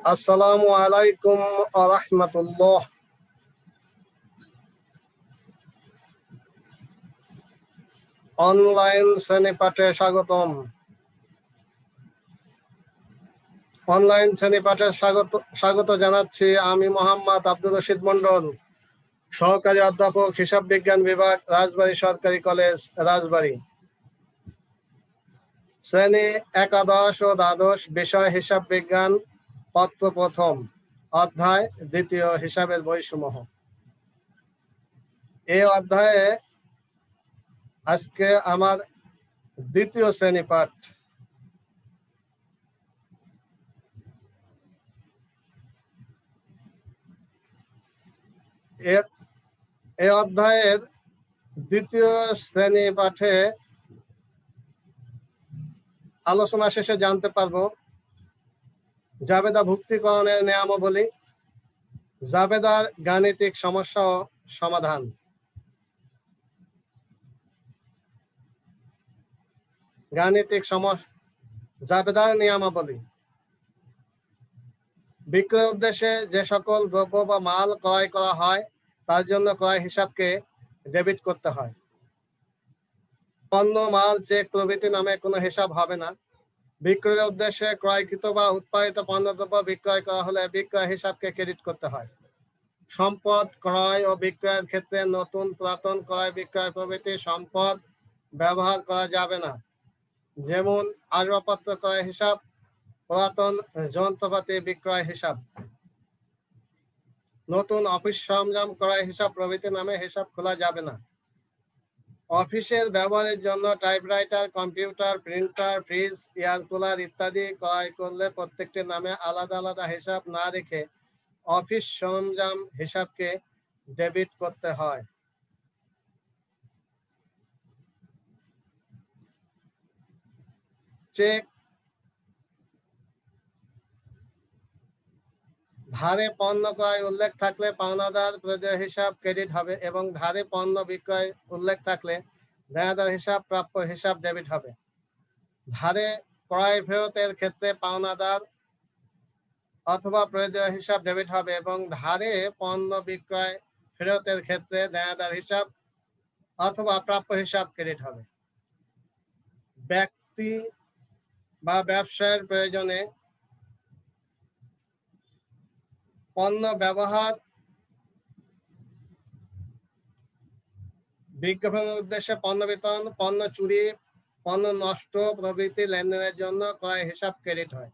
আসসালামু আলাইকুম ওয়া রাহমাতুল্লাহ। অনলাইন শ্রেণীপাঠে স্বাগতম। অনলাইন শ্রেণীপাঠে স্বাগত জানাচ্ছি আমি মোহাম্মদ আব্দুর রশিদ মন্ডল, সহকারী অধ্যাপক, হিসাব বিজ্ঞান বিভাগ, রাজবাড়ী সরকারি কলেজ, রাজবাড়ী। শ্রেণী একাদশ ও দ্বাদশ, বিষয় হিসাব বিজ্ঞান, পত্র প্রথম, অধ্যায় দ্বিতীয়, হিসাবের বইসমূহ। এই অধ্যায়ে আজকে আমার দ্বিতীয় শ্রেণী পাঠ। এই অধ্যায়ের দ্বিতীয় শ্রেণী পাঠে আলোচনা শেষে জানতে পারবো জাবেদা ভুক্তিকরণের নিয়মাবলী, জাবেদার গাণিতিক সমস্যা ও সমাধান। গাণিতিক জাবেদার নিয়মাবলী। বিক্রয় উদ্দেশ্যে যে সকল দ্রব্য বা মাল ক্রয় করা হয় তার জন্য ক্রয় হিসাবকে ডেবিট করতে হয়। পণ্য, মাল, চেক প্রভৃতি নামে কোনো হিসাব হবে না। বিক্রয়ের উদ্দেশ্যে ক্রয়কৃত বা উৎপাদিত পণ্যদ্রব্য বিক্রয় করা হলে বিক্রয় হিসাবকে ক্রেডিট করতে হয়। সম্পদ ক্রয় ও বিক্রয়ের ক্ষেত্রে নতুন, পুরাতন, ক্রয় বিক্রয় প্রভৃতি সম্পদ ব্যবহার করা যাবে না। যেমন আসবাবপত্র ক্রয় হিসাব, পুরাতন যন্ত্রপাতি বিক্রয় হিসাব। নতুন অফিস সরঞ্জাম ক্রয় হিসাব প্রভৃতি নামে হিসাব খোলা যাবে না। অফিসের ব্যবহারের জন্য typewriter, computer, printer, fridge, air cooler ইত্যাদি ক্রয় করলে প্রত্যেকটির নামে আলাদা আলাদা হিসাব না রেখে অফিস সরঞ্জাম হিসাবকে ডেবিট করতে হয়। চেক ধারে পণ্য ক্রয় উল্লেখ থাকলে পাওনাদার প্রদেয় হিসাব ক্রেডিট হবে এবং ধারে পণ্য বিক্রয় উল্লেখ থাকলে দেনাদার হিসাব, প্রাপ্য হিসাব ডেবিট হবে। ধারে ক্রয় ফেরতের ক্ষেত্রে পাওনাদার অথবা প্রদেয় হিসাব ডেবিট হবে এবং ধারে পণ্য বিক্রয় ফেরতের ক্ষেত্রে দেনাদার হিসাব অথবা প্রাপ্য হিসাব ক্রেডিট হবে। ব্যক্তি বা ব্যবসায়ের প্রয়োজনে পণ্য ব্যবহার, বিজ্ঞাপনের উদ্দেশ্যে পণ্য বিতরণ, পণ্য চুরি, পণ্য নষ্ট প্রভৃতি লেনদেনের জন্য ক্রয় হিসাব ক্রেডিট হয়।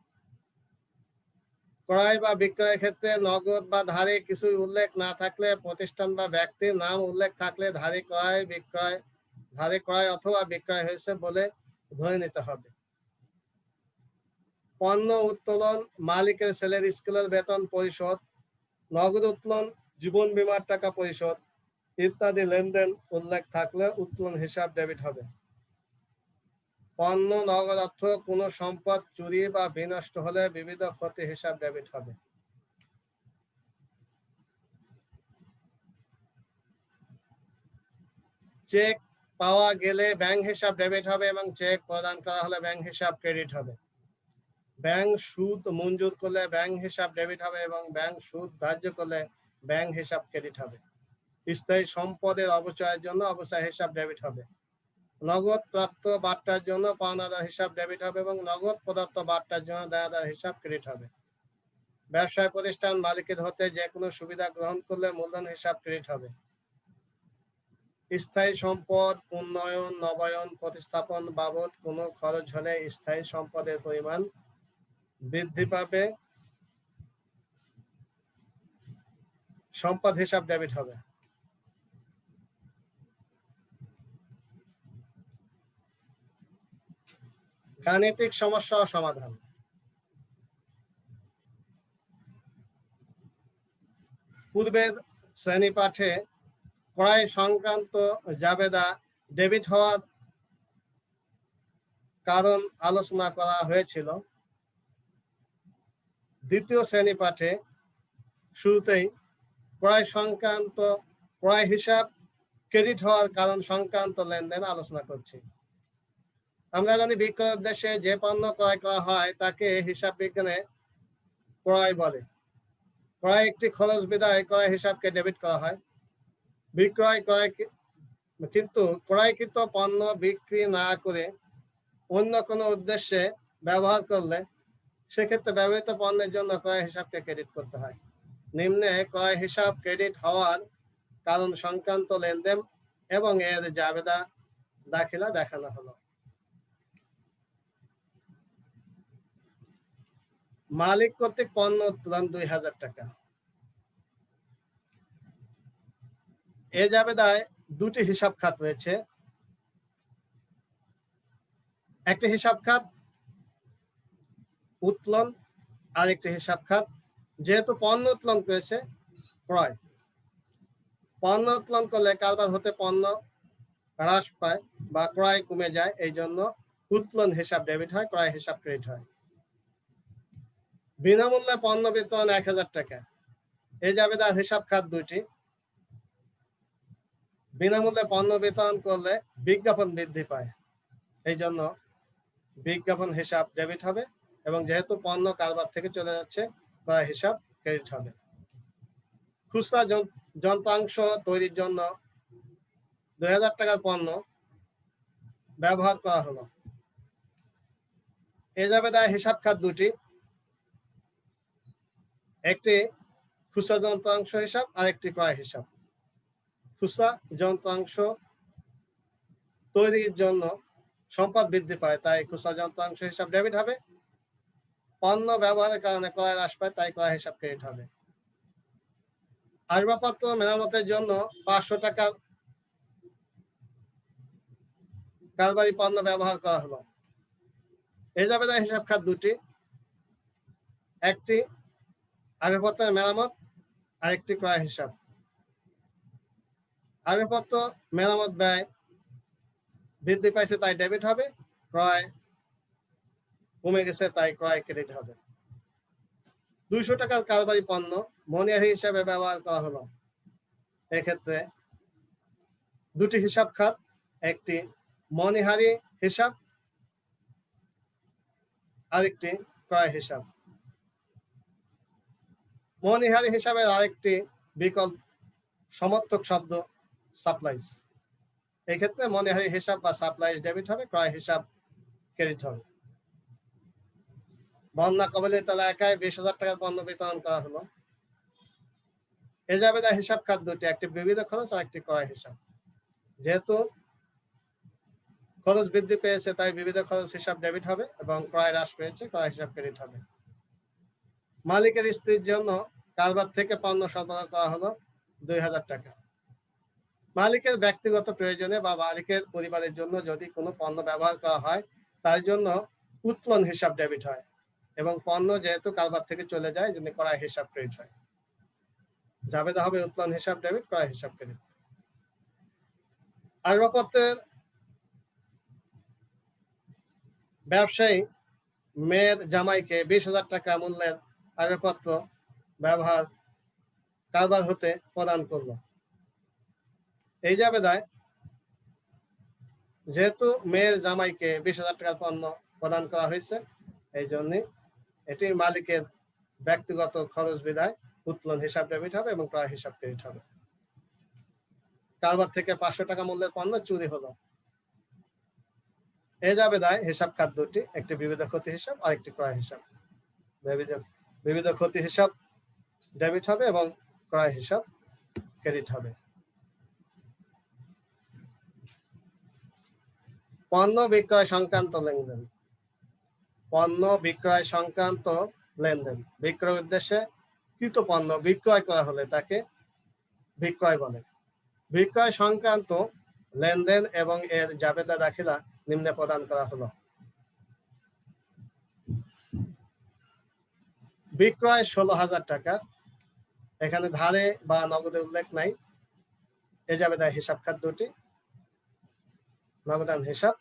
ক্রয় বা বিক্রয়ের ক্ষেত্রে নগদ বা ধারে কিছু উল্লেখ না থাকলে, প্রতিষ্ঠান বা ব্যক্তির নাম উল্লেখ থাকলে ধারে ক্রয় অথবা বিক্রয় হয়েছে বলে ধরে নিতে হবে। পণ্য উত্তোলন, মালিকের ছেলের স্কুলের বেতন পরিশোধ, নগদ উত্তোলন, জীবন বীমার টাকা পরিশোধ ইত্যাদি লেনদেন উল্লেখ থাকলে উত্তোলন হিসাব ডেবিট হবে। পণ্য, নগদ অর্থ, কোনো সম্পদ চুরি বা বিনষ্ট হলে বিবিধ ক্ষতি হিসাব ডেবিট হবে। চেক পাওয়া গেলে ব্যাংক হিসাব ডেবিট হবে এবং চেক প্রদান করা হলে ব্যাংক হিসাব ক্রেডিট হবে। ব্যাংক সুদ মঞ্জুর করলে ব্যাংক হিসাব ডেবিট হবে এবং ব্যাংক সুদ ধার্য করলে ব্যাংক হিসাব ক্রেডিট হবে। স্থায়ী সম্পদের অপচয়ের জন্য অপচয় হিসাব ডেবিট হবে। নগদ প্রাপ্ত বার্তার জন্য পাওনাদার হিসাব ডেবিট হবে এবং নগদ প্রদত্ত বার্তার জন্য দেনাদার হিসাব ক্রেডিট হবে। ব্যবসায় প্রতিষ্ঠান মালিকের হতে যে কোনো সুবিধা গ্রহণ করলে মূলধন হিসাব ক্রেডিট হবে। স্থায়ী সম্পদ উন্নয়ন, নবায়ন, প্রতিস্থাপন বাবদ কোনো খরচ হলে স্থায়ী সম্পদের পরিমাণ বৃদ্ধি পাবে, সম্পদ হিসাব ডেবিট হবে। গাণিতিক সমস্যা ও সমাধান। পূর্বের শ্রেণী পাঠে ক্রয় সংক্রান্ত জাবেদা ডেবিট হওয়ার কারণ আলোচনা করা হয়েছিল। দ্বিতীয় শ্রেণী পাঠে শুরুতেই ক্রয় হিসাব ক্রেডিট হওয়ার কারণ সংক্রান্ত লেনদেন আলোচনা করছি। আমরা জানি বিক্রয়ের উদ্দেশ্যে যে পণ্য ক্রয় করা হয় তাকে হিসাব বিজ্ঞানে ক্রয় বলে। ক্রয় একটি খরচ বিধায় ক্রয় হিসাবকে ডেবিট করা হয়। কিন্তু ক্রয়কৃত পণ্য বিক্রি না করে অন্য কোনো উদ্দেশ্যে ব্যবহার করলে সেক্ষেত্রে ব্যবহৃত পণ্যের জন্য ক্রয় হিসাবকে ক্রেডিট করতে হয়। নিম্নে ক্রয় হিসাব ক্রেডিট হওয়ার কারণ সংক্রান্ত লেনদেন এবং এর জাবেদা দাখিলা দেখানো হলো। মালিক কর্তৃক পণ্য উত্তোলন 2000 টাকা। এ জাবেদায় দুটি হিসাব খাত রয়েছে। একটি হিসাব খাত উত্তোলন আর একটি হিসাব খাত যেহেতু পণ্য উত্তোলন করেছে ক্রয়। পণ্য উত্তোলন করলে কারবার হতে পণ্য হ্রাস পায় বা ক্রয় কমে যায়, এই জন্য উত্তোলন হিসাব ডেবিট হয়, ক্রয় হিসাব ক্রেডিট হয়। বিনামূল্যে পণ্য বিতরণ 1000 টাকা। এই জাবেদার হিসাব খাত দুইটি। বিনামূল্যে পণ্য বিতরণ করলে বিজ্ঞাপন বৃদ্ধি পায়, এই জন্য বিজ্ঞাপন হিসাব ডেবিট হবে এবং যেহেতু পণ্য কারবার থেকে চলে যাচ্ছে ক্রয় হিসাব ক্রেডিট হবে। খুচরা যন্ত্রাংশ তৈরির জন্য 2000 টাকার পণ্য ব্যবহার করা হলো। এ জাবেদায় হিসাব খাত দুটি। একটি খুচরা যন্ত্রাংশ হিসাব আর একটি ক্রয় হিসাব। খুচরা যন্ত্রাংশ তৈরির জন্য সম্পদ বৃদ্ধি পায়, তাই খুচরা যন্ত্রাংশ হিসাব ডেবিট হবে। পণ্য ব্যবহারের কারণে ক্রয় হ্রাস পায়, তাই ক্রয় হিসাব ক্রেডিট হবে। আসবাবপত্র মেরামতের জন্য 500 টাকার কারবারি পণ্য ব্যবহার করা হলো। এই জাবেদার হিসাব খাত দুটি। একটি আসবাবপত্রের মেরামত আর একটি ক্রয় হিসাব। আসবাবপত্র মেরামত ব্যয় বৃদ্ধি পাইছে তাই ডেবিট হবে, ক্রয় কমে গেছে তাই ক্রয় ক্রেডিট হবে। 200 টাকার কারবারি পণ্য মনিহারি হিসাবে ব্যবহার করা হলো। এক্ষেত্রে দুটি হিসাব খাত, একটি মনিহারি হিসাব আরেকটি ক্রয় হিসাব। মনিহারি হিসাবের আরেকটি বিকল্প সমর্থক শব্দ সাপ্লাইজ। এক্ষেত্রে মনিহারি হিসাব বা সাপ্লাইজ ডেবিট হবে, ক্রয় হিসাব ক্রেডিট হবে। বন্যা কবলিত এলাকায় 20,000 টাকার পণ্য বিতরণ করা হলো। এ জাবেদার হিসাব খাত দুটি, একটি বিবিধ খরচ আর একটি ক্রয় হিসাব। যেহেতু খরচ বৃদ্ধি পেয়েছে তাই বিবিধ খরচ হিসাব ডেবিট হবে এবং ক্রয় হ্রাস পেয়েছে ক্রয় হিসাব ক্রেডিট হবে। মালিকের স্ত্রীর জন্য কারবার থেকে পণ্য সরবরাহ করা হলো 2000 টাকা। মালিকের ব্যক্তিগত প্রয়োজনে বা মালিকের পরিবারের জন্য যদি কোনো পণ্য ব্যবহার করা হয় তার জন্য উত্তোলন হিসাব ডেবিট হয় এবং পণ্য যেহেতু কারবার থেকে চলে যায় জন্য ক্রয় হিসাব ক্রেডিট হয়। জাবেদা হবে উত্তোলন হিসাব ডেবিট, ক্রয় হিসাব ক্রেডিট। আসবাবপত্রের ব্যবসায়ী মেয়ের জামাইকে 20,000 টাকা মূল্যের আসবাবপত্র ব্যবহার কারবার হতে প্রদান করলো। এই জাবেদায় যেহেতু মেয়ের জামাইকে 20,000 টাকার পণ্য প্রদান করা হয়েছে এই জন্য এটি মালিকের ব্যক্তিগত খরচ বিধায় উত্তোলন হিসাব ডেবিট হবে এবং ক্রয় হিসাব ক্রেডিট হবে। কারবার থেকে 500 টাকা মূল্যের পণ্য চুরি হলো। এই জাবেদায় হিসাব খাত দুটি, একটি বিবিধ ক্ষতি হিসাব আর একটি ক্রয় হিসাব। বিবিধ ক্ষতি হিসাব ডেবিট হবে এবং ক্রয় হিসাব ক্রেডিট হবে। পণ্য বিক্রয় সংক্রান্ত লেনদেন। পণ্য বিক্রয় সংক্রান্ত লেনদেন। বিক্রয় উদ্দেশ্যে কৃত পণ্য বিক্রয় করা হলে তাকে বিক্রয় বলে। বিক্রয় সংক্রান্ত লেনদেন এবং এর জাবেদা দাখিলা নিম্নে প্রদান করা হলো। বিক্রয় 16,000 টাকা। এখানে ধারে বা নগদে উল্লেখ নাই। এ জাবেদায় হিসাব খাত দুটি, নগদান হিসাব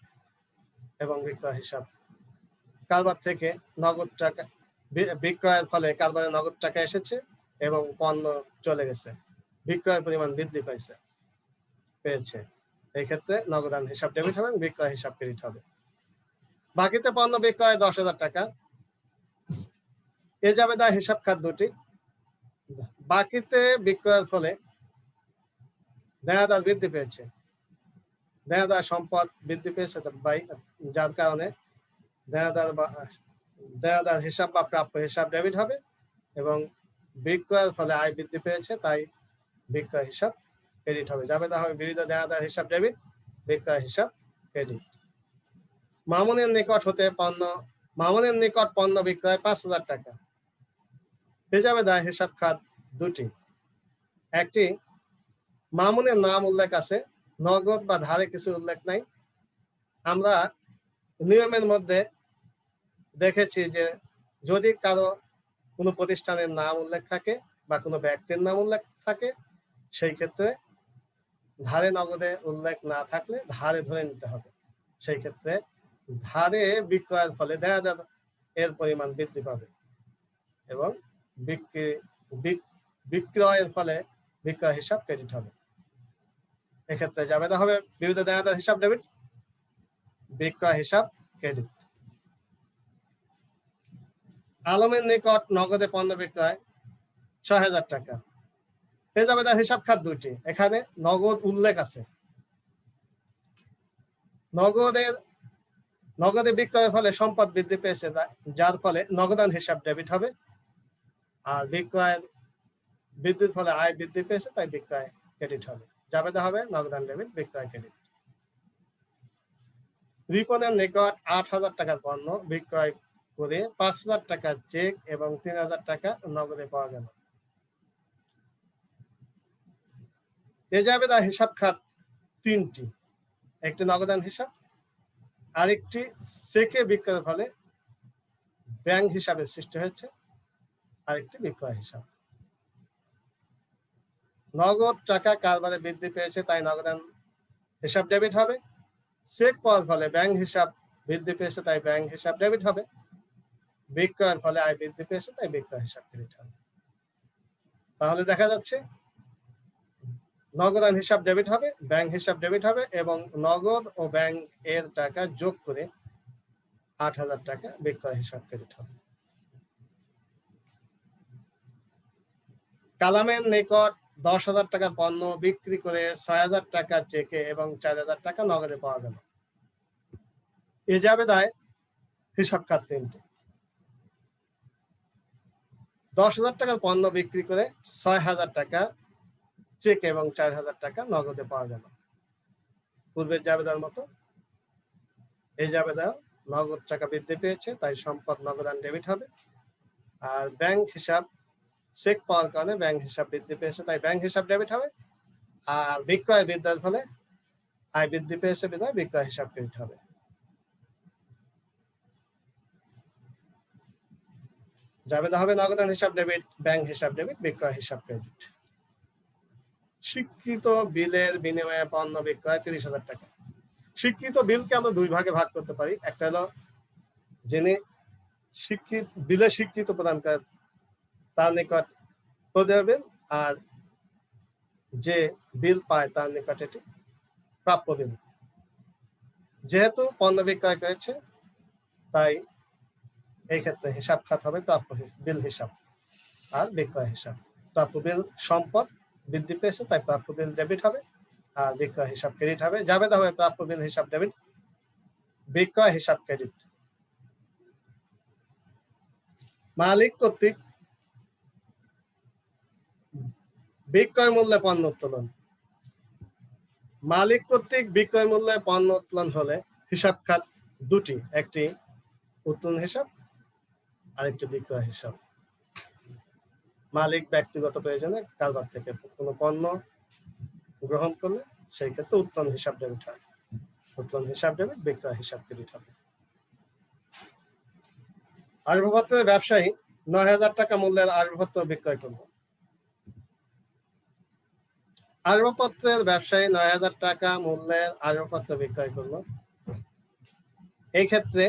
এবং বিক্রয় হিসাব। কারবার থেকে নগদ টাকা বিক্রয়ের ফলে কারবারে নগদ টাকা এসেছে এবং পণ্য চলে গেছে, বিক্রয়ের পরিমাণ বৃদ্ধি পেয়েছে। এই ক্ষেত্রে নগদান হিসাব ডেবিট হবে এবং বিক্রয় হিসাব ক্রেডিট হবে। বাকিতে পণ্য বিক্রয় 10,000 টাকা। এ জাবেদা হিসাব খাত দুটি। বাকিতে বিক্রয়ের ফলে দেনাদার বৃদ্ধি পেয়েছে, দেনাদার সম্পদ বৃদ্ধি পেয়েছে, যার কারণে দেনাদার হিসাব বা প্রাপ্য হিসাব ডেবিট হবে এবং বিক্রয়ের ফলে আয় বৃদ্ধি পেয়েছে, তাই বিক্রয় হিসাব ক্রেডিট হবে। জাবেদা হবে বিবিধ দেনাদার হিসাব ডেবিট, বিক্রয় হিসাব ক্রেডিট। মামুনের নিকট পণ্য বিক্রয় 5,000 টাকা। এ জাবেদা হিসাব খাত দুটি। একটি, মামুনের নাম উল্লেখ আছে, নগদ বা ধারে কিছু উল্লেখ নাই। আমরা নিয়মের মধ্যে দেখেছি যে যদি কারো কোনো প্রতিষ্ঠানের নাম উল্লেখ থাকে বা কোনো ব্যক্তির নাম উল্লেখ থাকে, সেই ক্ষেত্রে ধারে নগদে উল্লেখ না থাকলে ধারে ধরে নিতে হবে। সেই ক্ষেত্রে ধারে বিক্রয়ের ফলে দেনাদার এর পরিমাণ বৃদ্ধি পাবে এবং বিক্রয়ের ফলে বিক্রয় হিসাব ক্রেডিট হবে। এক্ষেত্রে জাবেদা হবে বিবিধ দেনাদার হিসাব ডেবিট, বিক্রয় হিসাব ক্রেডিট। আলমের নিকট নগদে পণ্য বিক্রয় 6,000 টাকা। এ জাবেদা হিসাব খাত দুটি। এখানে নগদ উল্লেখ আছে। নগদে বিক্রয়ের ফলে সম্পদ বৃদ্ধি পেয়েছে, যার ফলে নগদান হিসাব ডেবিট হবে। আর বিক্রয়ের বৃদ্ধির ফলে আয় বৃদ্ধি পেয়েছে, তাই বিক্রয় ক্রেডিট হবে। জাবেদা হবে নগদান ডেবিট, বিক্রয় ক্রেডিট। রিপনের নিকট 8,000 টাকার পণ্য বিক্রয় করে 5,000 টাকার চেক এবং 3,000 টাকা নগদে পাওয়া গেল। এ জাবেদা হিসাব খাত তিনটি। একটি নগদান হিসাব, আরেকটি চেকে বিক্রয়ের ফলে ব্যাংক হিসাবে সৃষ্টি হয়েছে, আরেকটি বিক্রয় হিসাব। নগদ টাকা কারবারে বৃদ্ধি পেয়েছে, তাই নগদান হিসাব ডেবিট হবে। চেক পাওয়ার ফলে ব্যাংক হিসাব বৃদ্ধি পেয়েছে, তাই ব্যাংক হিসাব ডেবিট হবে। বিক্রয়ের ফলে আয় বৃদ্ধি পেয়েছে, তাই বিক্রয় হিসাব ক্রেডিট হবে। তাহলে দেখা যাচ্ছে নগদান হিসাব ডেবিট হবে, ব্যাংক হিসাব ডেবিট হবে এবং নগদ ও ব্যাংক এর টাকা যোগ করে 8,000 টাকা বিক্রয় হিসাব ক্রেডিট হবে। কালামের নিকট 10,000 টাকার পণ্য বিক্রি করে 6,000 টাকা চেকে এবং 4,000 টাকা নগদে পাওয়া গেল। এ জাবেদায় হিসাব খাত তিনটি। 10,000 টাকার পণ্য বিক্রি করে 6,000 টাকা চেক এবং 4,000 টাকা নগদে পাওয়া গেল। পূর্বের জাবেদার মতো এই জাবেদা নগদ টাকা বৃদ্ধি পেয়েছে, তাই সম্পদ নগদান ডেবিট হবে। আর ব্যাংক হিসাব চেক পাওয়ার কারণে ব্যাংক হিসাব বৃদ্ধি পেয়েছে, তাই ব্যাংক হিসাব ডেবিট হবে। আর বিক্রয় বৃদ্ধির ফলে আয় বৃদ্ধি পেয়েছে, বিধায় বিক্রয় হিসাব ক্রেডিট হবে। জাবেদা হবে নগদান হিসাব ডেবিট, ব্যাংক হিসাব ডেবিট, বিক্রয় হিসাব ক্রেডিট। স্বীকৃত বিলের বিনিময়ে পণ্য বিক্রয় 30,000 টাকা। স্বীকৃত বিলকে আমরা দুই ভাগে ভাগ করতে পারি। একটা হলো যিনি বিলে স্বীকৃত প্রদান করে তার নিকট প্রদেয় বিল, আর যে বিল পায় তার নিকট এটি প্রাপ্য বিল। যেহেতু পণ্য বিক্রয় করেছে, তাই এই ক্ষেত্রে হিসাব খাত হবে প্রাপ্য বিল হিসাব আর বিক্রয় হিসাব। প্রাপ্য বিল সম্পদ বৃদ্ধি পেয়েছে, তাই প্রাপ্য বিল ডেবিট হবে আর বিক্রয় হিসাব ক্রেডিট হবে। জাবেদা হবে প্রাপ্য বিল হিসাব ডেবিট, বিক্রয় হিসাব ক্রেডিট। মালিক কর্তৃক বিক্রয় মূল্যে পণ্য উত্তোলন। মালিক কর্তৃক বিক্রয় মূল্যে পণ্য উত্তোলন হলে হিসাব খাত দুটি। একটি উত্তোলন হিসাব, আরেকটি বিক্রয় হিসাব। মালিক ব্যক্তিগত প্রয়োজনে কারবার থেকে কোনো পণ্য গ্রহণ করলে সেই ক্ষেত্রে উত্তোলন হিসাব ডেবিট হয়। উত্তোলন হিসাব ডেবিট, বিক্রয় হিসাব ক্রেডিট হবে। আসবাবপত্রের ব্যবসায়ী 9,000 টাকা মূল্যের আসবাবপত্র বিক্রয় করলো। আসবাবপত্রের ব্যবসায়ী 9,000 টাকা মূল্যের আসবাবপত্র বিক্রয় করলো। এই ক্ষেত্রে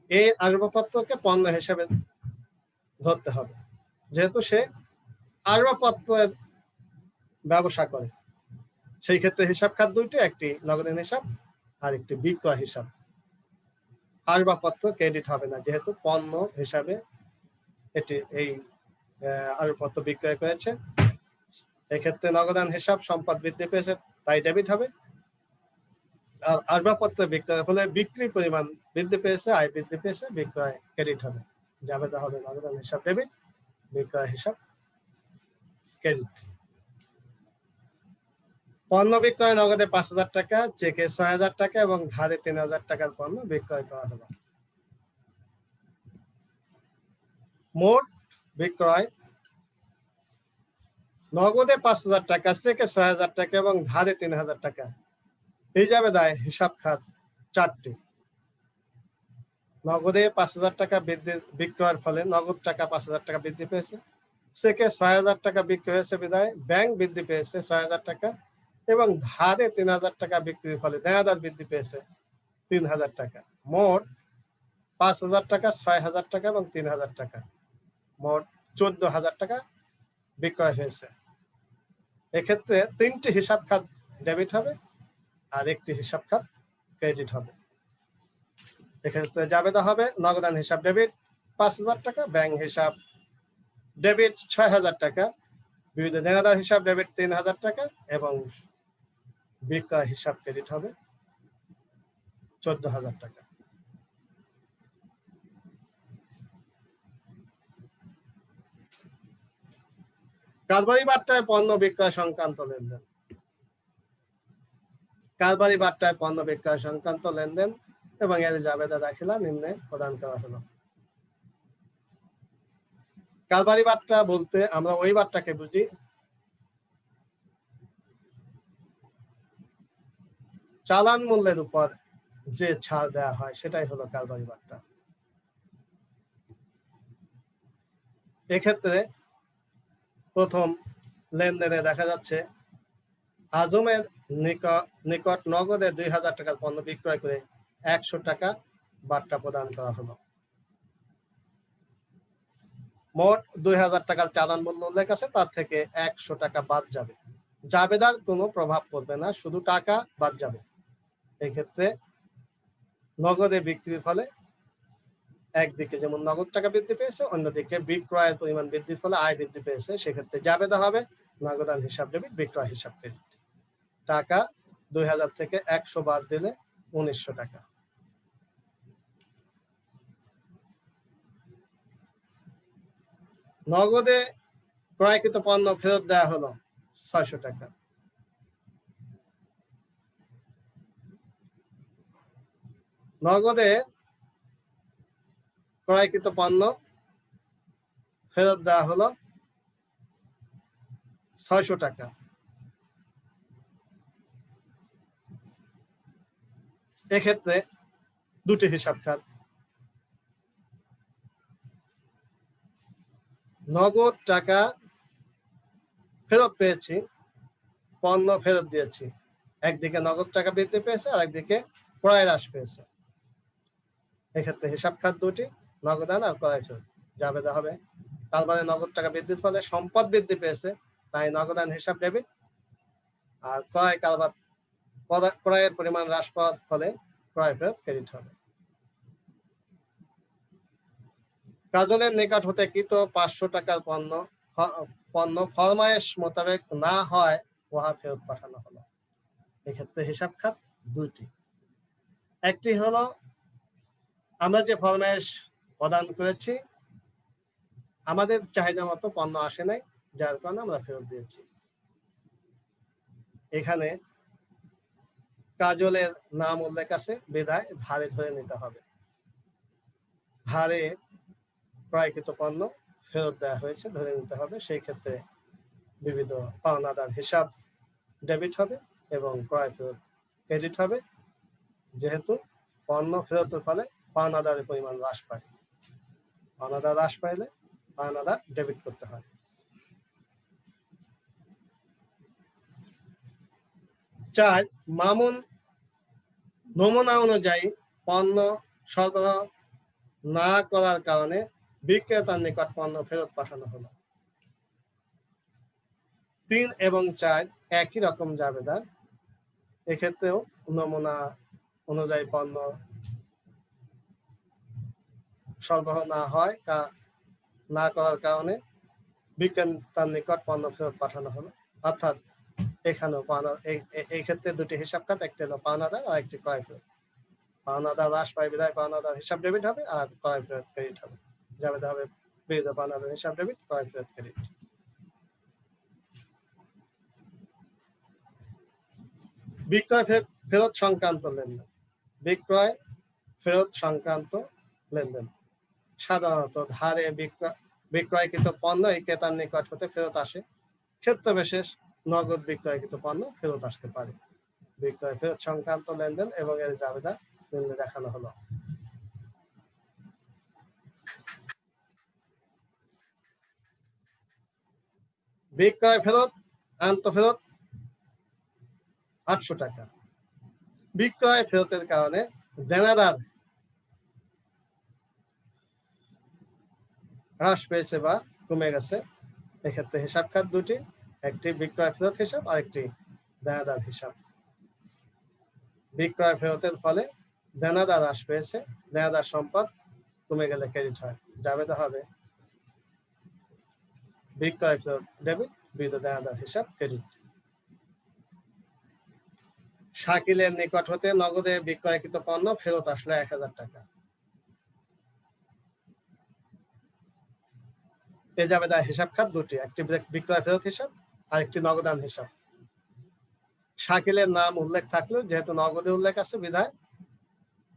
এই আসবাবপত্রকে পণ্য হিসেবে ধরতে হবে, যেহেতু সে আসবাবপত্রের ব্যবসা করে। সেই ক্ষেত্রে হিসাব খাত দুইটি, একটি নগদান হিসাব আর একটি বিক্রয় হিসাব। আসবাবপত্র ক্রেডিট হবে না, যেহেতু পণ্য হিসাবে এটি এই আসবাবপত্র বিক্রয় করেছে। এক্ষেত্রে নগদান হিসাব সম্পদ বৃদ্ধি পেয়েছে তাই ডেবিট হবে। আর আসবাবপত্র বিক্রয় ফলে বিক্রির পরিমাণ বৃদ্ধি পেয়েছে, আয় বৃদ্ধি পেয়েছে, বিক্রয় ক্রেডিট হবে। জাবেদা হবে নগদান হিসাব ডেবিট, বিক্রয় হিসাব ক্রেডিট। পণ্য বিক্রয় নগদে 5,000 টাকা, চেকে 6,000 টাকা এবং ধারে 3,000 টাকার পণ্য বিক্রয় করা হলো। মোট বিক্রয় নগদে 5,000 টাকা, চেকে 6,000 টাকা এবং ধারে 3,000 টাকা। এই জাবেদায় হিসাব খাত 4টি। নগদে 5,000 টাকা বিক্রয়ের ফলে নগদ টাকা 5,000 টাকা বৃদ্ধি পেয়েছে। চেকে 6,000 টাকা বিক্রি হয়েছে বিধায় ব্যাংক বৃদ্ধি পেয়েছে 6,000 টাকা এবং ধারে 3,000 টাকা বিক্রির ফলে দেনাদার বৃদ্ধি পেয়েছে 3,000 টাকা। মোট 5,000 টাকা, 6,000 টাকা এবং 3,000 টাকা, মোট 14,000 টাকা বিক্রয় হয়েছে। এক্ষেত্রে 3টি হিসাব খাত ডেবিট হবে আর 1টি হিসাব খাত ক্রেডিট হবে। এক্ষেত্রে জাবেদা হবে নগদান হিসাব ডেবিট 5,000 টাকা, ব্যাংক হিসাব ডেবিট 6,000 টাকা, বিবিধ দেনাদার হিসাব ডেবিট 3,000 টাকা এবং বিক্রয় হিসাব ক্রেডিট হবে 14,000 টাকা। কারবারি বার্তায় পণ্য বিক্রয় সংক্রান্ত লেনদেন। কারবারি বার্তায় পণ্য বিক্রয় সংক্রান্ত লেনদেন এবং এর জাবেদা দাখিলা নিম্নে প্রদান করা হলো। কারবারি বার্তা বলতে আমরা ওই বার্তাকে বুঝি চালান মূল্যের উপর যে ছাড় দেওয়া হয় সেটাই হলো কারবারি বার্তা। এক্ষেত্রে প্রথম লেনদেনে দেখা যাচ্ছে আজমের নিকট নগদে 2,000 টাকার পণ্য বিক্রয় করে 100 টাকা বার্তা প্রদান করা হলো। মোট 2,000 টাকার চালান মূল্য উল্লেখ আছে, তার থেকে 100 টাকা বাদ যাবে। জাবেদার কোনো প্রভাব পড়বে না, শুধু টাকা বাদ যাবে। এই ক্ষেত্রে নগদে বিক্রির ফলে একদিকে যেমন নগদ টাকা বৃদ্ধি পেয়েছে, অন্যদিকে বিক্রয়ের পরিমাণ বৃদ্ধির ফলে আয় বৃদ্ধি পেয়েছে। সেক্ষেত্রে জাবেদা হবে নগদান হিসাব ডেবিট, বিক্রয় হিসাব ক্রেডিট। টাকা 2,000 থেকে 100 বাদ দিলে 1,900 টাকা। নগদে ক্রয়কৃত পণ্য ফেরত দেওয়া হলো 600 টাকা। নগদে ক্রয়কৃত পণ্য ফেরত দেওয়া হলো 600 টাকা। এক্ষেত্রে দুটি হিসাব খাত। নগদ টাকা ফেরত পেয়েছি, পণ্য ফেরত দিয়েছি। একদিকে নগদ টাকা বৃদ্ধি পেয়েছে আর একদিকে ক্রয় হ্রাস পেয়েছে। এক্ষেত্রে হিসাব খাত দুটি, নগদান আর ক্রয় ফেরত। জাবেদা হবে কারবারে নগদ টাকা বৃদ্ধির ফলে সম্পদ বৃদ্ধি পেয়েছে তাই নগদান হিসাব ডেবিট, আর ক্রয়ের পরিমাণ হ্রাস পাওয়ার ফলে ক্রয় ফেরত ক্রেডিট হবে। কাজলের নিকট হতে কৃত 500 টাকার পণ্য ফরমায়েশ মোতাবেক না হয় উহা ফেরত পাঠানো হলো। এক্ষেত্রে হিসাব খাত দুইটি। একটি হলো আমরা যে ফরমায়েশ প্রদান করেছি আমাদের চাহিদা মতো পণ্য আসে নাই, যার কারণে আমরা ফেরত দিয়েছি। এখানে কাজলের নাম উল্লেখ আছে বিধায় ধারে ধরে নিতে হবে। ধারে ক্রয়কৃত পণ্য ফেরত দেওয়া হয়েছে ধরে নিতে হবে। সেই ক্ষেত্রে বিবিধ পাওনাদার হিসাব ডেবিট হবে এবং ক্রয় ফেরত ক্রেডিট হবে, যেহেতু পণ্য ফেরতের ফলে পাওনাদারের পরিমাণ হ্রাস পায়। পাওনাদার হ্রাস পাইলে পাওনাদার ডেবিট করতে হয়। 4 মামুন নমুনা অনুযায়ী পণ্য সরবরাহ না করার কারণে বিক্রেতার নিকট পণ্য ফেরত পাঠানো হলো। 3 এবং 4 একই রকম জাবেদা। এক্ষেত্রেও নমুনা অনুযায়ী পণ্য সরবরাহ না করার কারণে বিক্রেতার নিকট পণ্য ফেরত পাঠানো হলো। অর্থাৎ এখানেও এই ক্ষেত্রে দুটি হিসাব খাত, একটি হলো পাওনাদার আর একটি ক্রয় ফেরত। পাওনাদার হ্রাস পায় বিধায় পাওনাদার হিসাব ডেবিট হবে আর ক্রয় ফেরত ক্রেডিট হবে। যাবে হবে বিরুদ্ধ পাওনাদার হিসাব ডেবিট, ক্রয় ফেরত ক্রেডিট। বিক্রয় ফেরত সংক্রান্ত লেনদেন। বিক্রয় ফেরত সংক্রান্ত লেনদেন সাধারণত ধারে বিক্রয়কৃত পণ্য এই ক্রেতার নিকট হতে ফেরত আসে। ক্ষেত্র বিশেষ নগদ বিক্রয়কৃত পণ্য ফেরত আসতে পারে। বিক্রয় ফেরত সংক্রান্ত লেনদেন এবং এর জাবেদা নিম্নে দেখানো হলো। বিক্রয় ফেরত আন্তঃফেরত 800 টাকা। বিক্রয় ফেরতের কারণে দেনাদার হ্রাস পেয়েছে বা কমে গেছে। এক্ষেত্রে হিসাব খাত দুটি, একটি বিক্রয় ফেরত হিসাব আর একটি দেনাদার হিসাব। বিক্রয় ফেরতের ফলে দেনাদার হ্রাস পেয়েছে, দেনাদার সম্পদ কমে গেলে ক্রেডিট হয়। জাবেদা হবে বিক্রয় ফেরত ডেবিট, বিরুদ্ধ দেনাদার হিসাব ক্রেডিট। শাকিলের নিকট হতে নগদে বিক্রয়কৃত পণ্য ফেরত আসলো 1000 টাকা। এ জাবেদা হিসাব খাত দুটি, একটি বিক্রয় ফেরত হিসাব আর একটি নগদান হিসাব। শাকিলের নাম উল্লেখ থাকলেও যেহেতু নগদে উল্লেখ আছে বিধায়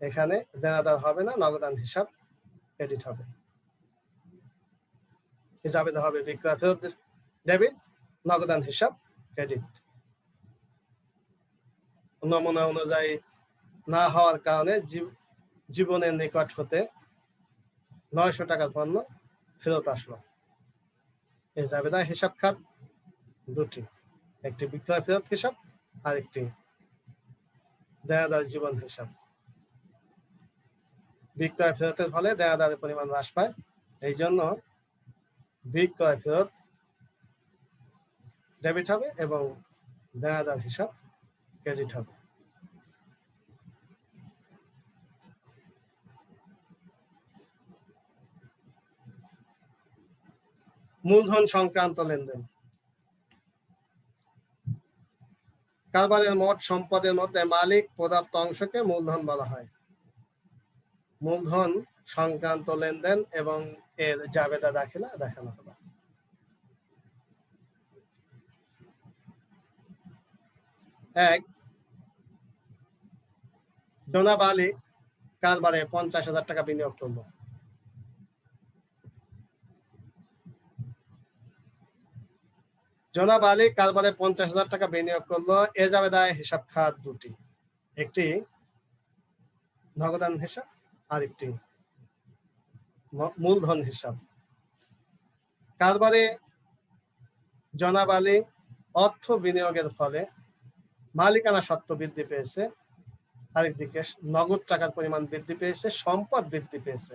এখানে দেনাদার হবে না, নগদান হিসাব ক্রেডিট হবে। এ জাবেদা হবে বিক্রয় ফেরত ডেবিট, নগদান হিসাব ক্রেডিট। নমুনা অনুযায়ী না হওয়ার কারণে জীবনের নিকট হতে 900 টাকার পণ্য ফেরত আসলো। এই জাবেদা হিসাব খাত দুটি, একটি বিক্রয় ফেরত হিসাব আর একটি দেনাদার জীবন হিসাব। বিক্রয় ফেরতের ফলে দেনাদারের পরিমাণ হ্রাস পায়, এই জন্য বিক্রয় ফেরত ডেবিট হবে এবং দেনাদার হিসাব ক্রেডিট হবে। মূলধন সংক্রান্ত লেনদেন। কারবারের মোট সম্পদের মধ্যে মালিক প্রদত্ত অংশকে মূলধন বলা হয়। মূলধন সংক্রান্ত লেনদেন এবং এর জাবেদা দাখিলা দেখানো হলো। এক, জনাব আলী কারবারে 50,000 টাকা বিনিয়োগ করলো। জনাব আলী কারবারে 50,000 টাকা বিনিয়োগ করলো। এ জাবেদায় হিসাব খাত দুটি, একটি নগদান হিসাব আর একটি মূলধন হিসাব। কারবারে জনাব আলী অর্থ বিনিয়োগের ফলে মালিকানা সত্ত্ব বৃদ্ধি পেয়েছে, আরেকদিকে নগদ টাকার পরিমাণ বৃদ্ধি পেয়েছে, সম্পদ বৃদ্ধি পেয়েছে।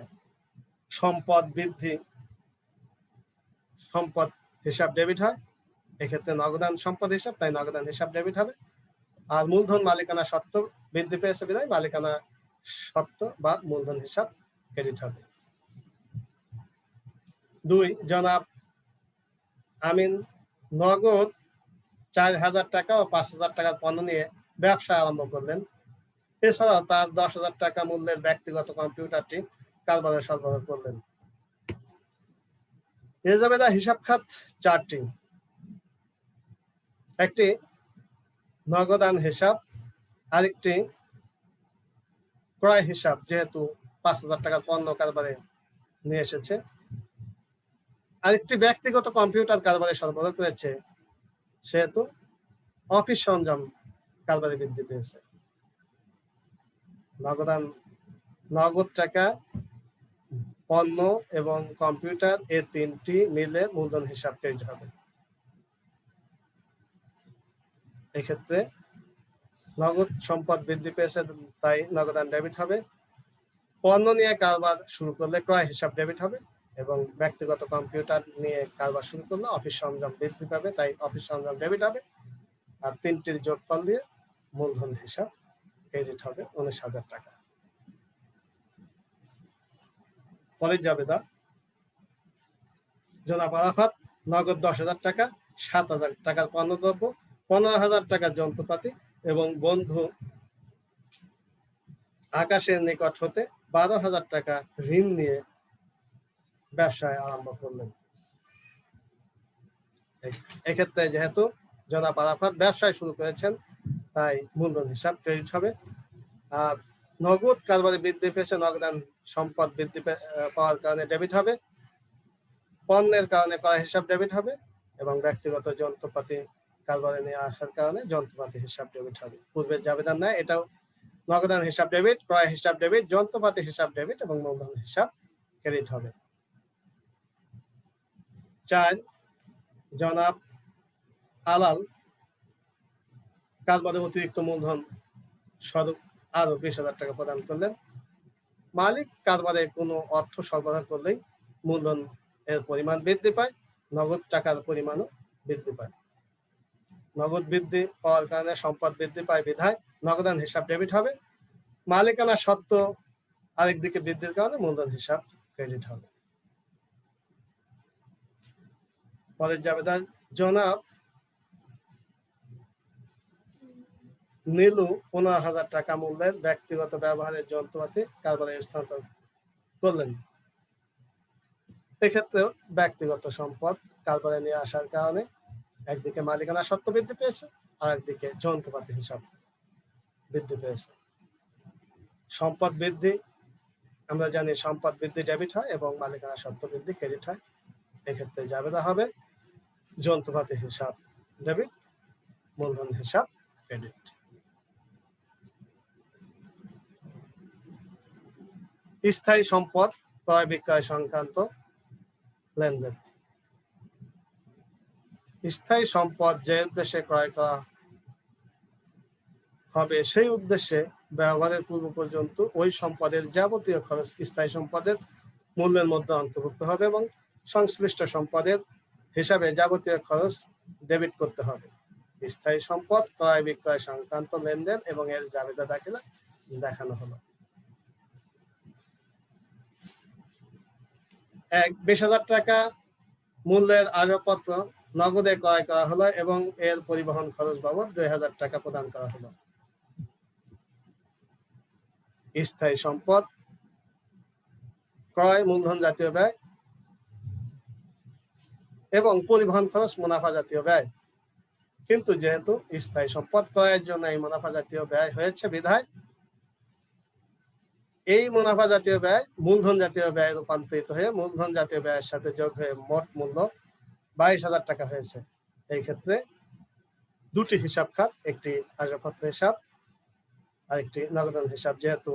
সম্পদ বৃদ্ধি, সম্পদ হিসাব ডেবিট হয়, এক্ষেত্রে নগদান সম্পদ হিসাব, তাই নগদান হিসাব ডেবিট হবে। আর মূলধন মালিকানা সত্ত্ব বৃদ্ধি পেয়েছে বিধায় মালিকানা সত্ত্ব বা মূলধন হিসাব ক্রেডিট হবে। 2, জনাব আমিন নগদ 4,000 টাকা ও 5,000 টাকার পণ্য নিয়ে ব্যবসা আরম্ভ করলেন। এছাড়াও তার 10,000 টাকা মূল্যের ব্যক্তিগত কম্পিউটারটি কারবারে সরবরাহ করলেন। এ জাবেদা হিসাব খাত চারটি, একটি নগদান হিসাব, আরেকটি ক্রয় হিসাব, যেহেতু 5,000 টাকার পণ্য কারবারে নিয়ে এসেছে, আরেকটি ব্যক্তিগত কম্পিউটার কারবারে সরবরাহ করেছে, সেহেতু অফিস সরঞ্জাম কারবারে বৃদ্ধি পেয়েছে। নগদ টাকা, পণ্য এবং কম্পিউটার, এই তিনটি মিলে মূলধন হিসাব ক্রেডিট হবে। এক্ষেত্রে নগদ সম্পদ বৃদ্ধি পেয়েছে তাই নগদান ডেবিট হবে। পণ্য নিয়ে কারবার শুরু করলে ক্রয় হিসাব ডেবিট হবে এবং ব্যক্তিগত কম্পিউটার নিয়ে কারবার শুরু করলে অফিস সরঞ্জাম বৃদ্ধি পাবে, তাই অফিস সরঞ্জাম ডেবিট হবে। আর তিনটির যোগফল দিয়ে মূলধন হিসাব ক্রেডিট হবে 19,000 টাকা। পরের জাবেদা, জনাব আরাফাত নগদ 10,000 টাকা, 7,000 টাকার পণ্যদ্রব্য, 15,000 টাকার যন্ত্রপাতি এবং বন্ধু আকাশের নিকট হতে 12,000 টাকা ঋণ নিয়ে ব্যবসায় আরম্ভ করলেন। এক্ষেত্রে যেহেতু জনাব আরাফাত ব্যবসায় শুরু করেছেন, তাই মূলধন হিসাব ক্রেডিট হবে। আর নগদ কারবারে বৃদ্ধি পেয়েছে, নগদান সম্পদ বৃদ্ধি পাওয়ার কারণে ডেবিট হবে। পণ্যের কারণে ক্রয় হিসাব ডেবিট হবে এবং ব্যক্তিগত যন্ত্রপাতি কারবারে নিয়ে আসার কারণে যন্ত্রপাতি হিসাব ডেবিট হবে। পূর্বের জাবেদার ন্যায় এটাও নগদান হিসাব ডেবিট, ক্রয় হিসাব ডেবিট, যন্ত্রপাতি হিসাব ডেবিট এবং মূলধন হিসাব ক্রেডিট হবে। 4, জনাব আলাল কারবারে অতিরিক্ত মূলধন স্বরূপ আরো 20,000 টাকা প্রদান করলেন। মালিক কারবারে কোনো অর্থ সরবরাহ করলেই মূলধন এর পরিমাণ বৃদ্ধি পায়, নগদ টাকার পরিমাণও বৃদ্ধি পায়। নগদ বৃদ্ধি পাওয়ার কারণে সম্পদ বৃদ্ধি পায় বিধায় নগদান হিসাব ডেবিট হবে। মালিকানা সত্ত্ব আরেকদিকে বৃদ্ধির কারণে মূলধন হিসাব ক্রেডিট হবে। পরের জাবেদা, জনাব নীলু 15,000 টাকা মূল্যের ব্যক্তিগত ব্যবহারের যন্ত্রপাতি কারবারে স্থানান্তর করলেন। এক্ষেত্রেও ব্যক্তিগত সম্পদ কারবারে নিয়ে আসার কারণে একদিকে মালিকানা সত্ত্ব বৃদ্ধি পেয়েছে, আর একদিকে যন্ত্রপাতি হিসাব বৃদ্ধি পেয়েছে। সম্পদ বৃদ্ধি, আমরা জানি সম্পদ বৃদ্ধি ডেবিট হয় এবং মালিকানা সত্ত্ব বৃদ্ধি ক্রেডিট হয়। এক্ষেত্রে জাবেদা হবে যন্ত্রপাতি হিসাব ডেবিট, মূলধন হিসাব ক্রেডিট। স্থায়ী সম্পদ ক্রয় বিক্রয় সংক্রান্ত লেনদেন। স্থায়ী সম্পদ যে উদ্দেশ্যে ক্রয় করা হবে সেই উদ্দেশ্যে ব্যবহারের পূর্ব পর্যন্ত ওই সম্পদের যাবতীয় খরচ স্থায়ী সম্পদের মূল্যের মধ্যে অন্তর্ভুক্ত হবে এবং সংশ্লিষ্ট সম্পদের হিসাবে যাবতীয় খরচ ডেবিট করতে হবে। স্থায়ী সম্পদ ক্রয় বিক্রয় সংক্রান্ত লেনদেন এবং এর জাবেদা দাখিলা দেখানো হলো। 1, 20,000 টাকা মূল্যের আসবাবপত্র নগদে ক্রয় করা হলো এবং এর পরিবহন খরচ বাবদ 2,000 টাকা প্রদান করা হলো। স্থায়ী সম্পদ ক্রয় মূলধন জাতীয় ব্যয় এবং পরিবহন খরচ মুনাফা জাতীয় ব্যয়, কিন্তু যেহেতু স্থায়ী সম্পদ ক্রয়ের জন্য এই মুনাফা জাতীয় ব্যয় হয়েছে বিধায় এই মুনাফা জাতীয় ব্যয় মূলধন জাতীয় ব্যয় রূপান্তরিত হয়ে মূলধন জাতীয় ব্যয়ের সাথে যোগ হয়ে মোট মূল্য 22,000 টাকা হয়েছে। এই ক্ষেত্রে দুটি হিসাব খাত, একটি আসবাবপত্র হিসাব আর একটি নগদান হিসাব। যেহেতু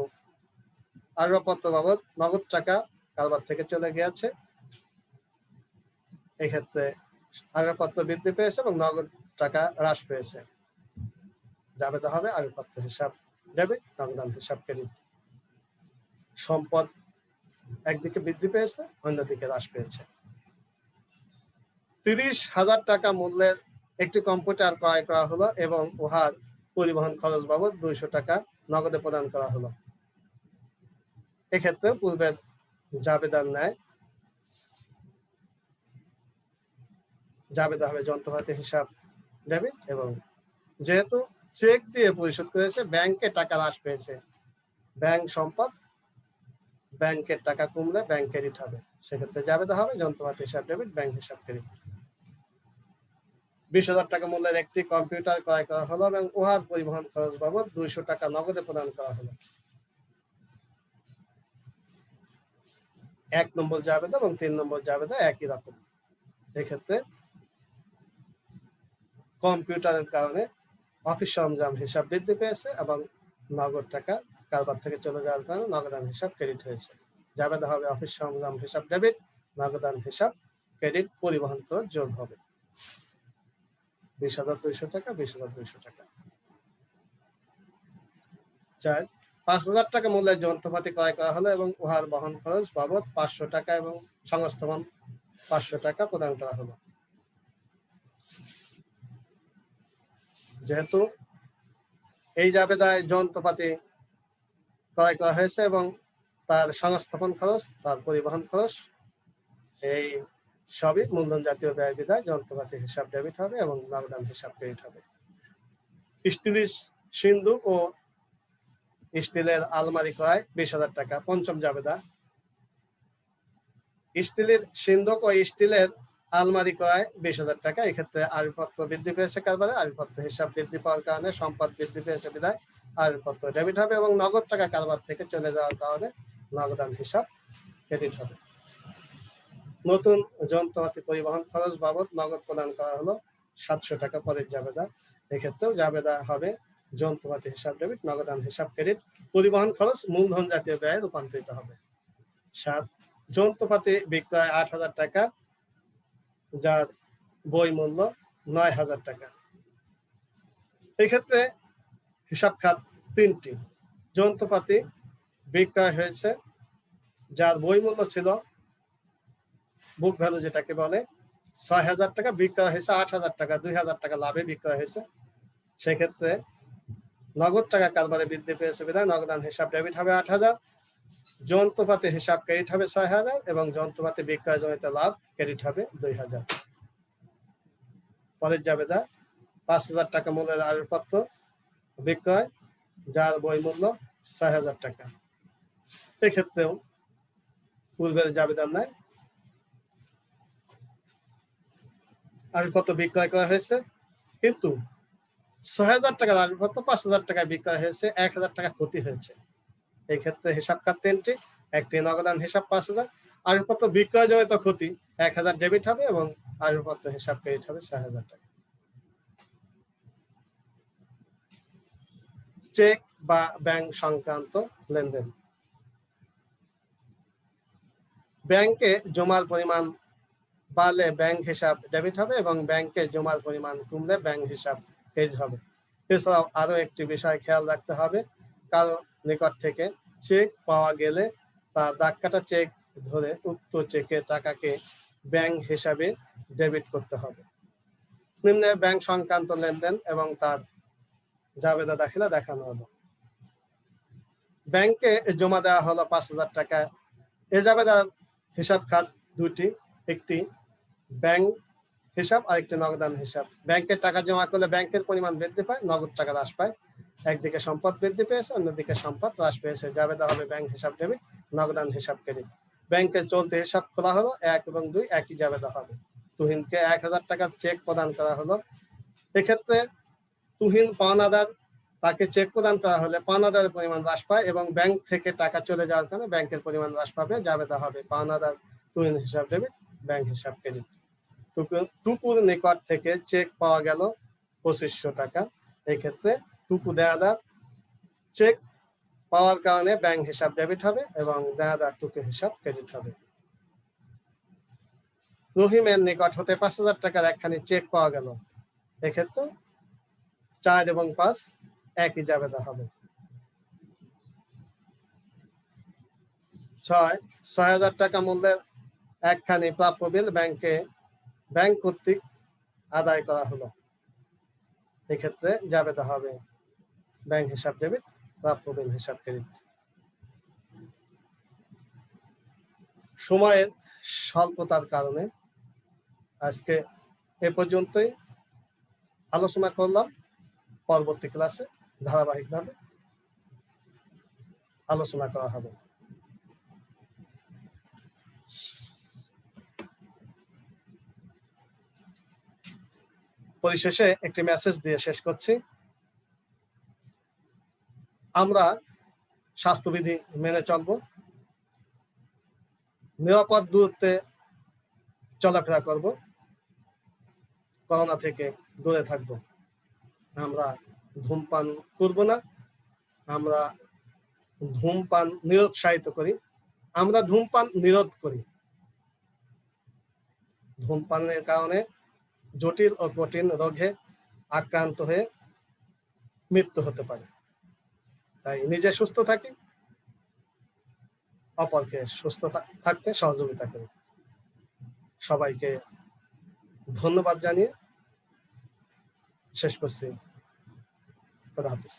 আসবাবপত্র বাবদ নগদ টাকা কারবার থেকে চলে গিয়েছে, এক্ষেত্রে আসবাবপত্র বৃদ্ধি পেয়েছে এবং নগদ টাকা হ্রাস পেয়েছে। জাবেদা হবে আসবাবপত্র হিসাব ডেবিট, নগদান হিসাব ক্রেডিট। সম্পদ একদিকে বৃদ্ধি পেয়েছে, অন্যদিকে হ্রাস পেয়েছে। 30,000 টাকা মূল্যের একটি কম্পিউটার ক্রয় করা হলো এবং উহার পরিবহন খরচ বাবদ 200 টাকা নগদে প্রদান করা হলো। এক্ষেত্রে পূর্বের জাবেদার ন্যায় জাবেদা হবে যন্ত্রপাতি হিসাব ডেবিট এবং যেহেতু চেক দিয়ে পরিশোধ করেছে ব্যাংকে টাকা হ্রাস পেয়েছে, ব্যাংক সম্পদ ব্যাংকের টাকা কমলে ব্যাংক ক্রেডিট হবে, সেক্ষেত্রে জাবেদা হবে যন্ত্রপাতি হিসাব ডেবিট, ব্যাংক হিসাব ক্রেডিট। 20,000 টাকা মূল্যের একটি কম্পিউটার ক্রয় করা হলো এবং উহার পরিবহন খরচ বাবদ 200 টাকা নগদে প্রদান করা হলো। 1 নম্বর জাবেদা এবং 3 নম্বর জাবেদা একই রকম। এক্ষেত্রে কম্পিউটারের কারণে অফিস সরঞ্জাম হিসাব বৃদ্ধি পেয়েছে এবং নগদ টাকা কারবার থেকে চলে যাওয়ার কারণে নগদান হিসাব ক্রেডিট হয়েছে। জাবেদা হবে অফিস সরঞ্জাম হিসাব ডেবিট, নগদান হিসাব ক্রেডিট, পরিবহন খরচ যোগ হবে 20,200 টাকা, 20,200 টাকা। 4, 5,000 টাকা মূল্যের যন্ত্রপাতি ক্রয় করা হলো এবং উহার বহন খরচ বাবদ 500 টাকা এবং সংস্থাপন 500 টাকা প্রদান করা হলো। যেহেতু এই জাবেদায় যন্ত্রপাতি ক্রয় করা হয়েছে এবং তার সংস্থাপন খরচ, তার পরিবহন খরচ, এই সবই মূলধন জাতীয় ব্যয় বিধায় যন্ত্রপাতি হিসাব ডেবিট হবে এবং নগদান হিসাব ক্রেডিট হবে। স্টিলের সিন্দুক ও স্টিলের আলমারি ক্রয় 20,000 টাকা। পঞ্চম জাবেদা, স্টিলের সিন্দুক ও স্টিলের আলমারি ক্রয় 20,000 টাকা। এক্ষেত্রে আবির্পত্র বৃদ্ধি পেয়েছে কারবারে, আবির্পত্র হিসাব বৃদ্ধি পাওয়ার কারণে সম্পদ বৃদ্ধি পেয়েছে বিধায় আবির্পত্র ডেবিট হবে এবং নগদ টাকা কারবার থেকে চলে যাওয়ার কারণে নগদান হিসাব ক্রেডিট হবে। নতুন যন্ত্রপাতি পরিবহন খরচ বাবদ নগদ প্রদান করা হলো 700 টাকা। পরের জাবেদা, এক্ষেত্রেও জাবেদা হবে যন্ত্রপাতি হিসাব ডেবিট, নগদান হিসাব ক্রেডিট। পরিবহন খরচ মূলধন জাতীয় ব্যয়ে রূপান্তরিত হবে। 7, যন্ত্রপাতি বিক্রয় 8,000 টাকা, যার বই মূল্য 9,000 টাকা। এক্ষেত্রে হিসাব খাত 3টি। যন্ত্রপাতি বিক্রয় হয়েছে যার বই মূল্য ছিল বুক ভ্যালু যেটাকে বলে 6,000 টাকা, বিক্রয় হয়েছে 8,000 টাকা, 2,000 টাকা লাভে বিক্রয় হয়েছে। সেক্ষেত্রে নগদ টাকা কারবারে বৃদ্ধি পেয়েছে বিধায় নগদান হিসাব ডেবিট হবে 8,000, যন্ত্রপাতি হিসাব ক্রেডিট হবে 6,000 এবং যন্ত্রপাতি বিক্রয় জনিত লাভ ক্রেডিট হবে 2,000। পরের জাবেদা, 5,000 টাকা মূল্যের আবির্পত্র বিক্রয়, যার বই মূল্য 6,000 টাকা। এক্ষেত্রেও পূর্বের জাবেদার ন্যায় আবির্পত্র বিক্রয় করা হয়েছে, কিন্তু 6,000 টাকার আবির্পত্র 5,000 টাকায় বিক্রয় হয়েছে, 1,000 টাকা ক্ষতি হয়েছে। এই ক্ষেত্রে হিসাব খাত 3টি। একটি নগদান হিসাব 5,000, আবির্পত্র বিক্রয় জনিত ক্ষতি 1,000 ডেবিট হবে এবং আবির্পত্র হিসাব ক্রেডিট হবে 6,000 টাকা। চেক বা ব্যাংক সংক্রান্ত লেনদেন। ব্যাংকে জমার পরিমাণ বাড়লে ব্যাংক হিসাব ডেবিট হবে এবং ব্যাংকে জমার পরিমাণ কমলে ব্যাংক হিসাব ক্রেডিট হবে। এছাড়াও আরো একটি বিষয় খেয়াল রাখতে হবে, কারো নিকট থেকে চেক পাওয়া গেলে তার দাগ কাটা চেক ধরে উক্ত চেকের টাকাকে ব্যাংক হিসাবে ডেবিট করতে হবে। নিম্নে ব্যাংক সংক্রান্ত লেনদেন এবং তার জাবেদা দাখিলা দেখানো হলো। ব্যাংকে জমা দেওয়া হলো 5,000 টাকা। এ জাবেদার হিসাব খাত 2টি, একটি ব্যাংক হিসাব আর একটি নগদান হিসাব। ব্যাংকে টাকা জমা করলে ব্যাংকের পরিমাণ বৃদ্ধি পায়, নগদ টাকা হ্রাস পায়। একদিকে সম্পদ বৃদ্ধি পেয়েছে, অন্যদিকে সম্পদ হ্রাস পেয়েছে। জাবেদা হবে ব্যাংক হিসাব ডেবিট, নগদান হিসাব ক্রেডিট। ব্যাংকের চলতি হিসাব খোলা হলো, 1 এবং 2 একই জাবেদা হবে। তুহিনকে 1,000 টাকার চেক প্রদান করা হলো। এক্ষেত্রে তুহিন পাওনাদার, তাকে চেক প্রদান করা হলে পাওনাদারের পরিমাণ হ্রাস পায় এবং ব্যাংক থেকে টাকা চলে যাওয়ার কারণে ব্যাংকের পরিমাণ হ্রাস পাবে। জাবেদা হবে পাওনাদার তুহিন হিসাব ডেবিট, ব্যাংক হিসাব ক্রেডিট। টুকুর নিকট থেকে চেক পাওয়া গেল 2,500 টাকা। এই ক্ষেত্রে টুকু দেয়াদার চেক পাওয়ার কারণে ব্যাংক হিসাব ডেবিট হবে এবং দেয়াদার টুকু হিসাব ক্রেডিট হবে। রহিমের নিকট হতে 5,000 টাকার একখানি চেক পাওয়া গেল। এক্ষেত্রে 4 এবং 5 একই জাবেদা হবে। 6,000 টাকা মূল্যের একখানি প্রাপ্য বিল ব্যাংক কর্তৃক আদায় করা হলো। এক্ষেত্রে জাবেদা হবে ব্যাংক হিসাব ডেবিট, প্রাপ্য বিল হিসাব ক্রেডিট। সময়ের স্বল্পতার কারণে আজকে এ পর্যন্তই আলোচনা করলাম। পরবর্তী ক্লাসে ধারাবাহিকভাবে আলোচনা করা হবে। পরিশেষে একটি মেসেজ দিয়ে শেষ করছি। আমরা স্বাস্থ্যবিধি মেনে চলব, নিরাপদ দূরত্বে চলাফেরা করব, করোনা থেকে দূরে থাকব। আমরা ধূমপান করব না, আমরা ধূমপান নিরুৎসাহিত করি, আমরা ধূমপান নিরোধ করি। ধূমপানের কারণে জটিল ও কঠিন রোগে আক্রান্ত হয়ে মৃত্যু হতে পারে। তাই নিজে সুস্থ থাকি, অপরকে সুস্থ থাকতে সহযোগিতা করি। সবাইকে ধন্যবাদ জানিয়ে শেষ করছি। খোদা হাফেজ।